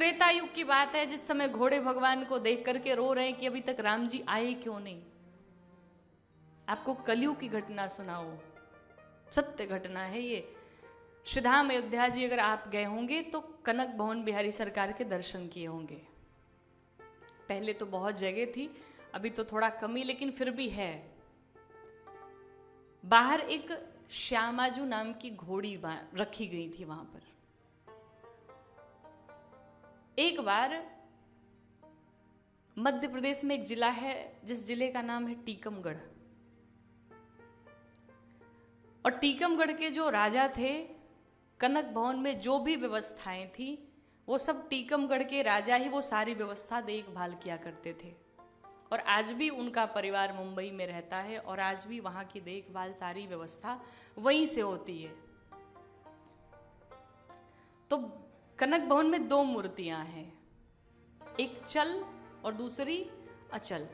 त्रेता युग की बात है, जिस समय घोड़े भगवान को देख करके रो रहे हैं कि अभी तक राम जी आए क्यों नहीं। आपको कलयुग की घटना सुनाओ, सत्य घटना है ये। श्रीधाम अयोध्या जी अगर आप गए होंगे तो कनक भवन बिहारी सरकार के दर्शन किए होंगे। पहले तो बहुत जगह थी, अभी तो थोड़ा कमी, लेकिन फिर भी है। बाहर एक श्यामाजू नाम की घोड़ी रखी गई थी वहां पर। एक बार मध्य प्रदेश में एक जिला है जिस जिले का नाम है टीकमगढ़, और टीकमगढ़ के जो राजा थे, कनक भवन में जो भी व्यवस्थाएं थी वो सब टीकमगढ़ के राजा ही वो सारी व्यवस्था देखभाल किया करते थे। और आज भी उनका परिवार मुंबई में रहता है और आज भी वहां की देखभाल सारी व्यवस्था वहीं से होती है। तो कनक भवन में दो मूर्तियां हैं, एक चल और दूसरी अचल।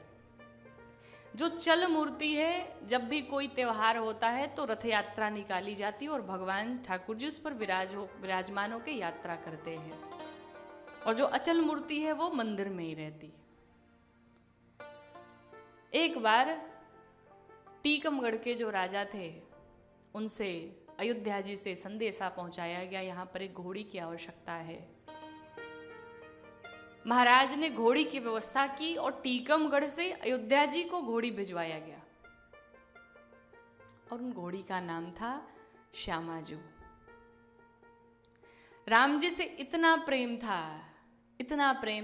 जो चल मूर्ति है, जब भी कोई त्योहार होता है तो रथ यात्रा निकाली जाती है और भगवान ठाकुर जी उस पर विराजमान होकर यात्रा करते हैं। और जो अचल मूर्ति है वो मंदिर में ही रहती। एक बार टीकमगढ़ के जो राजा थे उनसे अयोध्या जी से संदेशा पहुंचाया गया, यहां पर एक घोड़ी की आवश्यकता है। महाराज ने घोड़ी की व्यवस्था की और टीकमगढ़ से अयोध्या जी को घोड़ी भिजवाया गया, और उन घोड़ी का नाम था श्यामाजू। राम जी से इतना प्रेम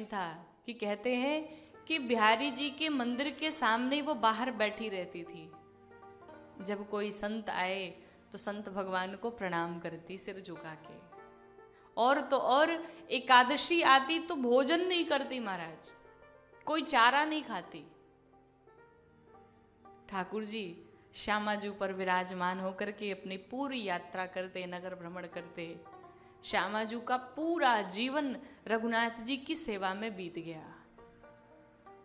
था कि कहते हैं कि बिहारी जी के मंदिर के सामने वो बाहर बैठी रहती थी। जब कोई संत आए तो संत भगवान को प्रणाम करती सिर झुका के। और तो और एकादशी आती तो भोजन नहीं करती महाराज, कोई चारा नहीं खाती। ठाकुर जी श्यामाजू पर विराजमान होकर के अपनी पूरी यात्रा करते, नगर भ्रमण करते। श्यामाजू का पूरा जीवन रघुनाथ जी की सेवा में बीत गया।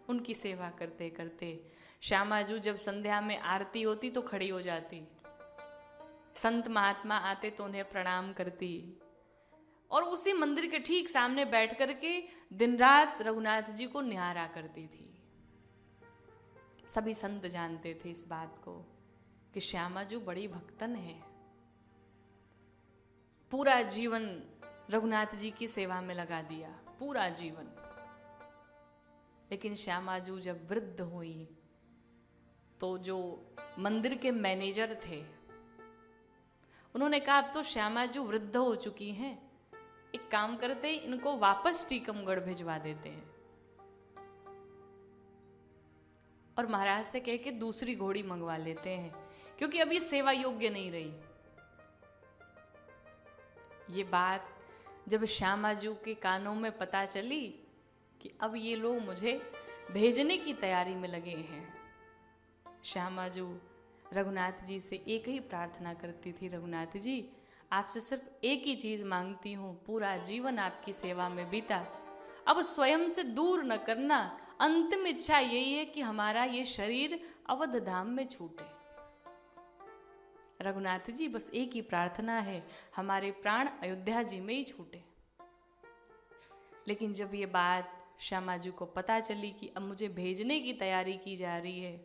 उनकी सेवा करते करते श्यामाजू जब संध्या में आरती होती तो खड़ी हो जाती, संत महात्मा आते तो उन्हें प्रणाम करती, और उसी मंदिर के ठीक सामने बैठ करके दिन रात रघुनाथ जी को निहारा करती थी। सभी संत जानते थे इस बात को कि श्यामाजू बड़ी भक्तन है। पूरा जीवन रघुनाथ जी की सेवा में लगा दिया, पूरा जीवन। लेकिन श्यामाजू जब वृद्ध हुई तो जो मंदिर के मैनेजर थे उन्होंने कहा अब तो श्यामाजू वृद्ध हो चुकी हैं, एक काम करते इनको वापस टीकमगढ़ भिजवा देते हैं। और महाराज से कह के दूसरी घोड़ी मंगवा लेते हैं, क्योंकि अब ये सेवा योग्य नहीं रही। ये बात जब श्यामाजू के कानों में पता चली कि अब ये लोग मुझे भेजने की तैयारी में लगे हैं, श्यामाजू रघुनाथ जी से एक ही प्रार्थना करती थी, रघुनाथ जी आपसे सिर्फ एक ही चीज मांगती हूं, पूरा जीवन आपकी सेवा में बीता, अब स्वयं से दूर न करना। अंतिम इच्छा यही है कि हमारा ये शरीर अवध धाम में छूटे। रघुनाथ जी बस एक ही प्रार्थना है, हमारे प्राण अयोध्या जी में ही छूटे। लेकिन जब ये बात श्यामाजू को पता चली कि अब मुझे भेजने की तैयारी की जा रही है,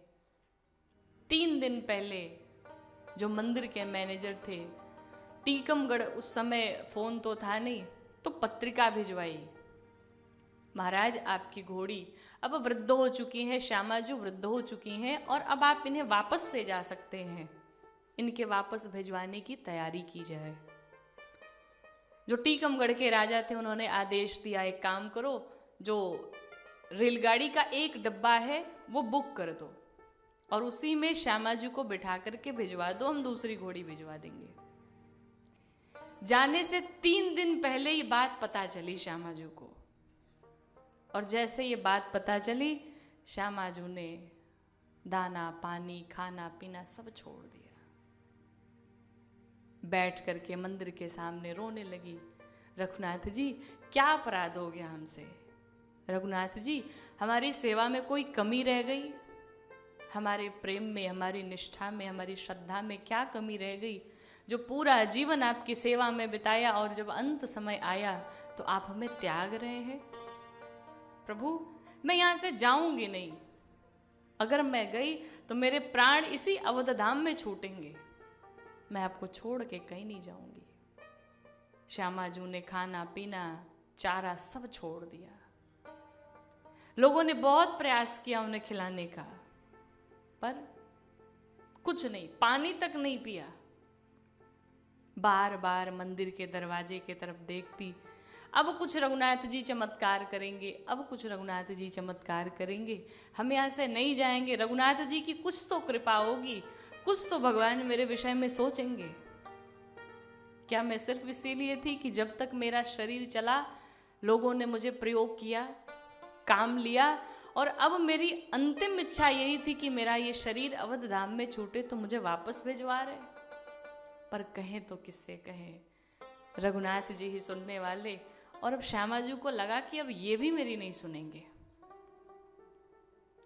3 दिन पहले जो मंदिर के मैनेजर थे, टीकमगढ़ उस समय फोन तो था नहीं, तो पत्रिका भिजवाई, महाराज आपकी घोड़ी अब वृद्ध हो चुकी है, श्यामाजू वृद्ध हो चुकी हैं और अब आप इन्हें वापस ले जा सकते हैं, इनके वापस भिजवाने की तैयारी की जाए। जो टीकमगढ़ के राजा थे उन्होंने आदेश दिया, एक काम करो, जो रेलगाड़ी का एक डब्बा है वो बुक कर दो और उसी में श्यामाजू को बिठा करके भिजवा दो, हम दूसरी घोड़ी भिजवा देंगे। जाने से 3 दिन पहले ये बात पता चली श्यामाजू को, और जैसे ये बात पता चली श्यामाजू ने दाना पानी खाना पीना सब छोड़ दिया, बैठ करके मंदिर के सामने रोने लगी। रघुनाथ जी क्या अपराध हो गया हमसे, रघुनाथ जी हमारी सेवा में कोई कमी रह गई, हमारे प्रेम में, हमारी निष्ठा में, हमारी श्रद्धा में क्या कमी रह गई। जो पूरा जीवन आपकी सेवा में बिताया और जब अंत समय आया तो आप हमें त्याग रहे हैं। प्रभु, मैं यहां से जाऊंगी नहीं। अगर मैं गई तो मेरे प्राण इसी अवधधाम में छूटेंगे। मैं आपको छोड़ के कहीं नहीं जाऊंगी। श्यामाजू ने खाना पीना चारा सब छोड़ दिया। लोगों ने बहुत प्रयास किया उन्हें खिलाने का, पर कुछ नहीं, पानी तक नहीं पिया। बार बार मंदिर के दरवाजे की तरफ देखती, अब कुछ रघुनाथ जी चमत्कार करेंगे, अब कुछ रघुनाथ जी चमत्कार करेंगे, हम यहाँ से नहीं जाएंगे, रघुनाथ जी की कुछ तो कृपा होगी, कुछ तो भगवान मेरे विषय में सोचेंगे। क्या मैं सिर्फ इसीलिए थी कि जब तक मेरा शरीर चला लोगों ने मुझे प्रयोग किया, काम लिया, और अब मेरी अंतिम इच्छा यही थी कि मेरा ये शरीर अवध धाम में छूटे तो मुझे वापस भिजवा रहे। पर कहें तो किससे कहें, रघुनाथ जी ही सुनने वाले। और अब श्यामाजू को लगा कि अब ये भी मेरी नहीं सुनेंगे।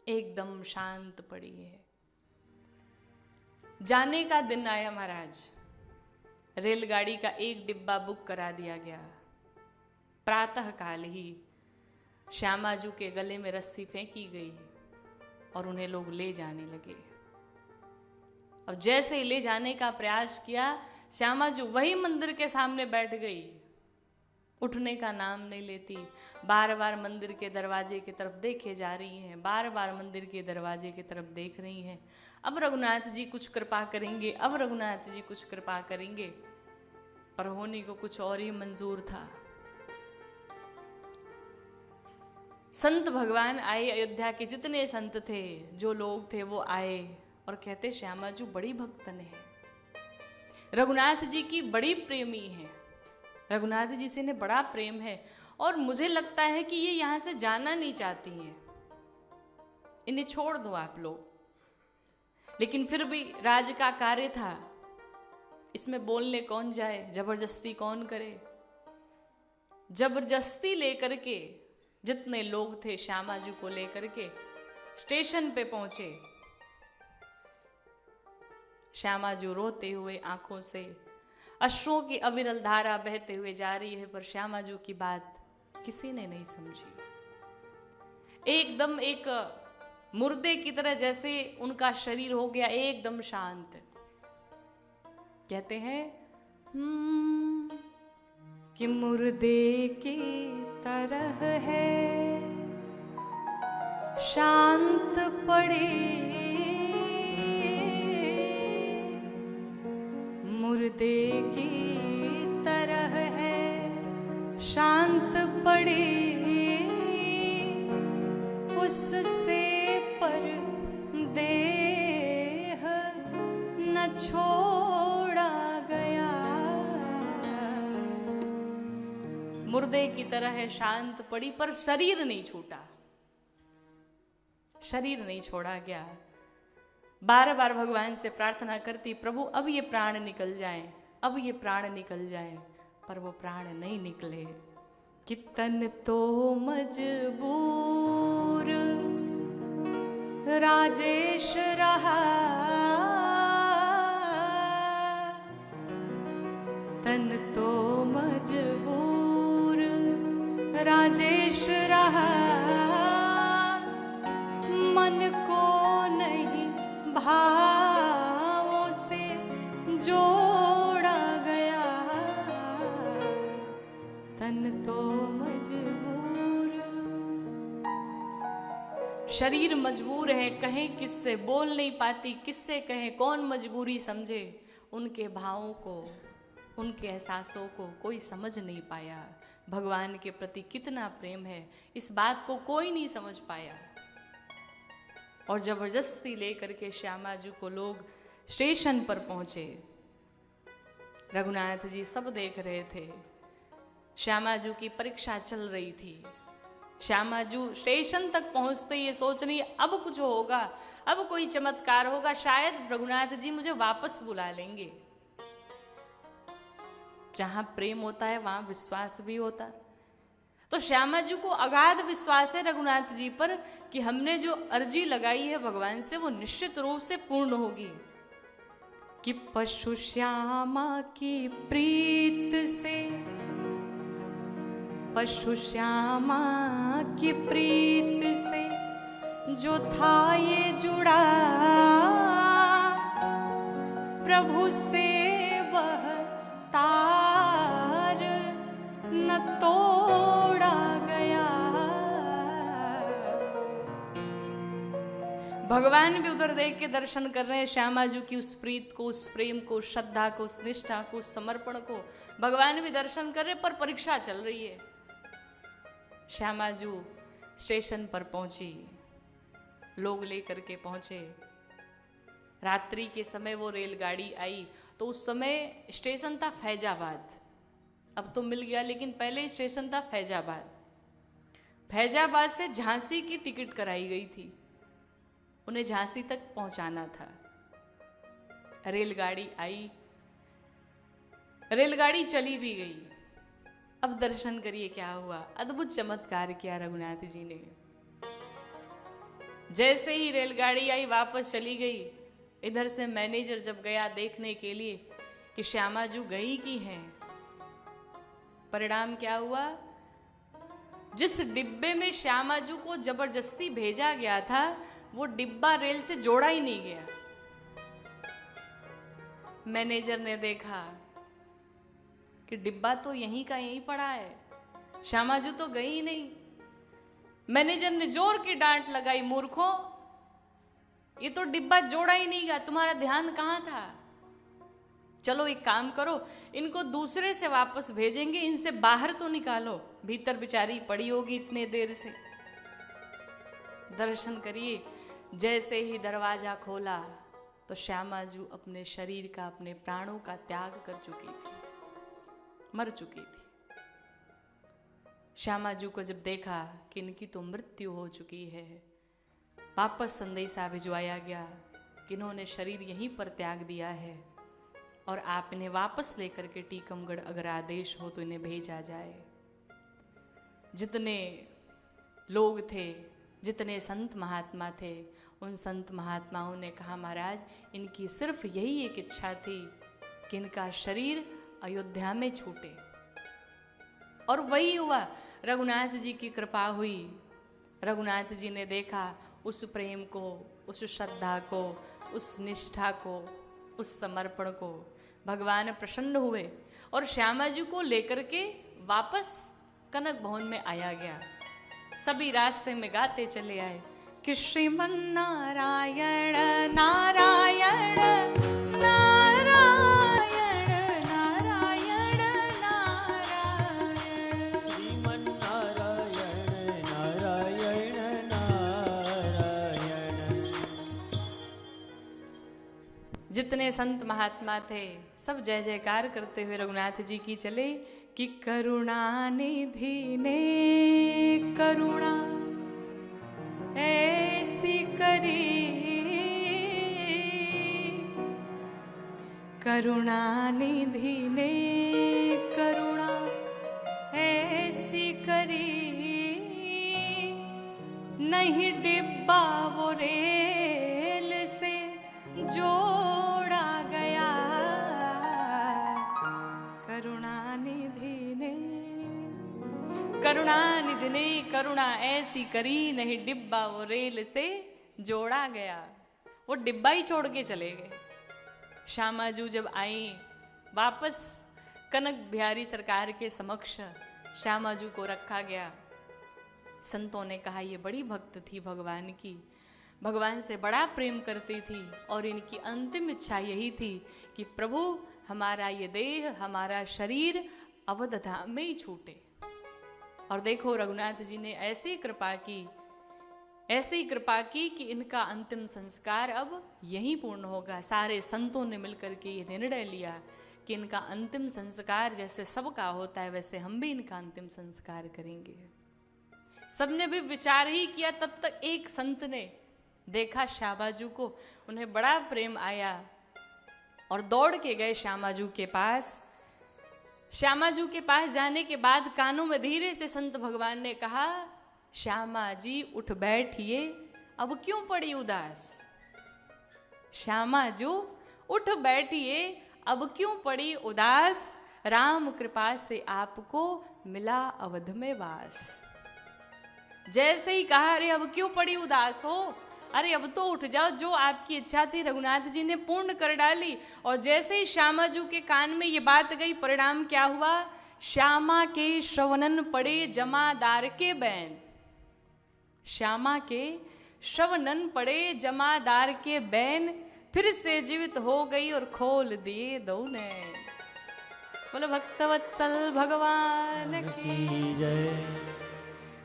एकदम शांत पड़ी है। जाने का दिन आया महाराज। रेलगाड़ी का एक डिब्बा बुक करा दिया गया। प्रातः काल ही श्यामाजू के गले में रस्सी फेंकी गई और उन्हें लोग ले जाने लगे। अब जैसे ही ले जाने का प्रयास किया, श्यामाजू वही मंदिर के सामने बैठ गई। उठने का नाम नहीं लेती। बार बार मंदिर के दरवाजे की तरफ देखे जा रही हैं, बार बार मंदिर के दरवाजे की तरफ देख रही हैं। अब रघुनाथ जी कुछ कृपा करेंगे, अब रघुनाथ जी कुछ कृपा करेंगे। पर होने को कुछ और ही मंजूर था। संत भगवान आए, अयोध्या के जितने संत थे, जो लोग थे, वो आए और कहते श्यामाजू बड़ी भक्तन है, रघुनाथ जी की बड़ी प्रेमी है, रघुनाथ जी से इन्हें बड़ा प्रेम है, और मुझे लगता है कि ये यहां से जाना नहीं चाहती हैं, इन्हें छोड़ दो आप लोग। लेकिन फिर भी राज का कार्य था, इसमें बोलने कौन जाए, जबरदस्ती कौन करे। जबरदस्ती लेकर के जितने लोग थे श्यामाजू को लेकर के स्टेशन पे पहुंचे। श्यामाजू रोते हुए आंखों से अश्रुओं की अविरल धारा बहते हुए जा रही है, पर श्यामाजू की बात किसी ने नहीं समझी। एकदम एक मुर्दे की तरह जैसे उनका शरीर हो गया एकदम शांत। कहते हैं कि मुर्दे की तरह है शांत पड़े, मुर्दे की तरह है शांत पड़े, उससे पर देह न छोड़ा गया। मुर्दे की तरह है शांत पड़ी, पर शरीर नहीं छूटा, शरीर नहीं छोड़ा गया। बार बार भगवान से प्रार्थना करती, प्रभु अब ये प्राण निकल जाएं, अब ये प्राण निकल जाएं, पर वो प्राण नहीं निकले। कि तन तो मजबूर राजेश रहा, तन तो मजबूर राजेश रहा, मन को नहीं भावों से जोड़ा गया, तन तो मजबूर। शरीर मजबूर है, कहें किससे, बोल नहीं पाती, किससे कहें, कौन मजबूरी समझे। उनके भावों को, उनके एहसासों को कोई समझ नहीं पाया। भगवान के प्रति कितना प्रेम है, इस बात को कोई नहीं समझ पाया। और जबरदस्ती लेकर के श्यामाजू को लोग स्टेशन पर पहुंचे। रघुनाथ जी सब देख रहे थे। श्यामाजू की परीक्षा चल रही थी। श्यामाजू स्टेशन तक पहुंचते ये सोच रही अब कुछ होगा, अब कोई चमत्कार होगा, शायद रघुनाथ जी मुझे वापस बुला लेंगे। जहां प्रेम होता है वहां विश्वास भी होता। तो श्यामाजू को अगाध विश्वास है रघुनाथ जी पर कि हमने जो अर्जी लगाई है भगवान से वो निश्चित रूप से पूर्ण होगी। कि पशु श्यामा की प्रीत से, पशु श्यामा की प्रीत से जो था ये जुड़ा, प्रभु से वह तार न तोड़ा गया। भगवान भी उधर देख के दर्शन कर रहे हैं श्यामा जी की उस प्रीत को, उस प्रेम को, उस श्रद्धा को, उस निष्ठा को, उस समर्पण को। भगवान भी दर्शन कर रहे, पर परीक्षा चल रही है। श्यामा जी स्टेशन पर पहुंची, लोग लेकर के पहुंचे। रात्रि के समय वो रेलगाड़ी आई, तो उस समय स्टेशन था फैजाबाद। अब तो मिल गया, लेकिन पहले स्टेशन था फैजाबाद। फैजाबाद से झांसी की टिकट कराई गई थी, उन्हें झांसी तक पहुंचाना था। रेलगाड़ी आई, रेलगाड़ी चली भी गई। अब दर्शन करिए क्या हुआ, अद्भुत चमत्कार किया रघुनाथ जी ने। जैसे ही रेलगाड़ी आई वापस चली गई, इधर से मैनेजर जब गया देखने के लिए कि श्यामा जी गई की हैं, परिणाम क्या हुआ, जिस डिब्बे में श्यामा जी को जबरदस्ती भेजा गया था वो डिब्बा रेल से जोड़ा ही नहीं गया। मैनेजर ने देखा कि डिब्बा तो यहीं का यहीं पड़ा है, श्यामा जी तो गई ही नहीं। मैनेजर ने जोर की डांट लगाई, मूर्खों, ये तो डिब्बा जोड़ा ही नहीं गया, तुम्हारा ध्यान कहां था। चलो एक काम करो, इनको दूसरे से वापस भेजेंगे, इनसे बाहर तो निकालो, भीतर बेचारी पड़ी होगी इतने देर से। दर्शन करिए, जैसे ही दरवाजा खोला तो श्यामा जी अपने शरीर का, अपने प्राणों का त्याग कर चुकी थी, मर चुकी थी। श्यामा जी को जब देखा कि इनकी तो मृत्यु हो चुकी है, वापस संदेशा भिजवाया गया कि इन्होंने शरीर यहीं पर त्याग दिया है और आप इन्हें वापस लेकर के टीकमगढ़ अगर आदेश हो तो इन्हें भेजा जाए। जितने लोग थे, जितने संत महात्मा थे, उन संत महात्माओं ने कहा महाराज इनकी सिर्फ यही एक इच्छा थी कि इनका शरीर अयोध्या में छूटे। और वही हुआ, रघुनाथ जी की कृपा हुई। रघुनाथ जी ने देखा उस प्रेम को, उस श्रद्धा को, उस निष्ठा को, उस समर्पण को। भगवान प्रसन्न हुए और श्यामा जी को लेकर के वापस कनक भवन में आया गया। सभी रास्ते में गाते चले आए कि श्रीमन नारायण नारायण नारायण नारायण नारायण, श्रीमन नारायण नारायण नारायण। जितने संत महात्मा थे सब जय जयकार करते हुए रघुनाथ जी की चले कि करुणा निधि ने करुणा ऐसी करी, करुणा निधि ने करुणा ऐसी करी, नहीं डिब्बा वो रेल से जोड़ा गया, करुणानिधि ने, करुणानिधि ने करुणा ऐसी करी, नहीं डिब्बा वो रेल से जोड़ा गया। वो डिब्बा ही छोड़ के चले गए। श्यामा जी जब आई वापस कनक बिहारी सरकार के समक्ष श्यामा जी को रखा गया। संतों ने कहा ये बड़ी भक्त थी भगवान की, भगवान से बड़ा प्रेम करती थी और इनकी अंतिम इच्छा यही थी कि प्रभु हमारा ये देह, हमारा शरीर अवध धाम में ही छूटे। और देखो रघुनाथ जी ने ऐसी कृपा की, ऐसी कृपा की कि इनका अंतिम संस्कार अब यहीं पूर्ण होगा। सारे संतों ने मिलकर के ये निर्णय लिया कि इनका अंतिम संस्कार जैसे सबका होता है वैसे हम भी इनका अंतिम संस्कार करेंगे। सबने भी विचार ही किया। तब तक एक संत ने देखा श्यामा जी को, उन्हें बड़ा प्रेम आया और दौड़ के गए श्यामा जी के पास। श्यामा जी के पास जाने के बाद कानों में धीरे से संत भगवान ने कहा, श्यामा जी उठ बैठिए, अब क्यों पड़ी उदास। श्यामा जी उठ बैठिए, अब क्यों पड़ी उदास, राम कृपा से आपको मिला अवध में वास। जैसे ही कहा, अरे अब क्यों पड़ी उदास हो, अरे अब तो उठ जाओ, जो आपकी इच्छा थी रघुनाथ जी ने पूर्ण कर डाली। और जैसे ही श्यामाजू के कान में ये बात गई, परिणाम क्या हुआ, श्यामा के श्रवणन पड़े जमादार के बैन। श्यामा के श्रवणन पड़े जमादार के बैन, फिर से जीवित हो गई और खोल दिए दो नैन। बोलो भक्तवत्सल भगवान की जय।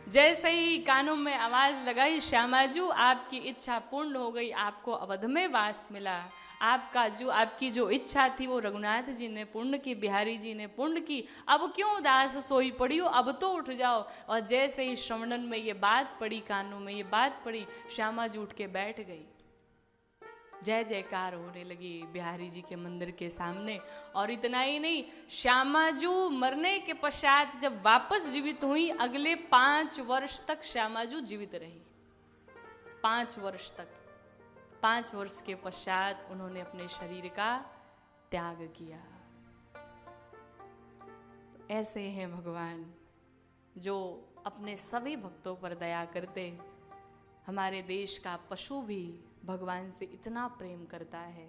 जैसे ही कानों में आवाज लगाई, श्यामाजू आपकी इच्छा पूर्ण हो गई, आपको अवध में वास मिला। आपकी जो इच्छा थी वो रघुनाथ जी ने पूर्ण की, बिहारी जी ने पूर्ण की। अब क्यों उदास सोई पड़ी हो, अब तो उठ जाओ। और जैसे ही श्रवणन में ये बात पड़ी, कानों में ये बात पड़ी, श्यामाजू उठ के बैठ गई। जय जयकार होने लगी बिहारी जी के मंदिर के सामने। और इतना ही नहीं, श्यामाजू मरने के पश्चात जब वापस जीवित हुई, अगले 5 वर्ष तक श्यामाजू जीवित रही। 5 वर्ष तक। 5 वर्ष के पश्चात उन्होंने अपने शरीर का त्याग किया। ऐसे हैं भगवान जो अपने सभी भक्तों पर दया करते। हमारे देश का पशु भी भगवान से इतना प्रेम करता है।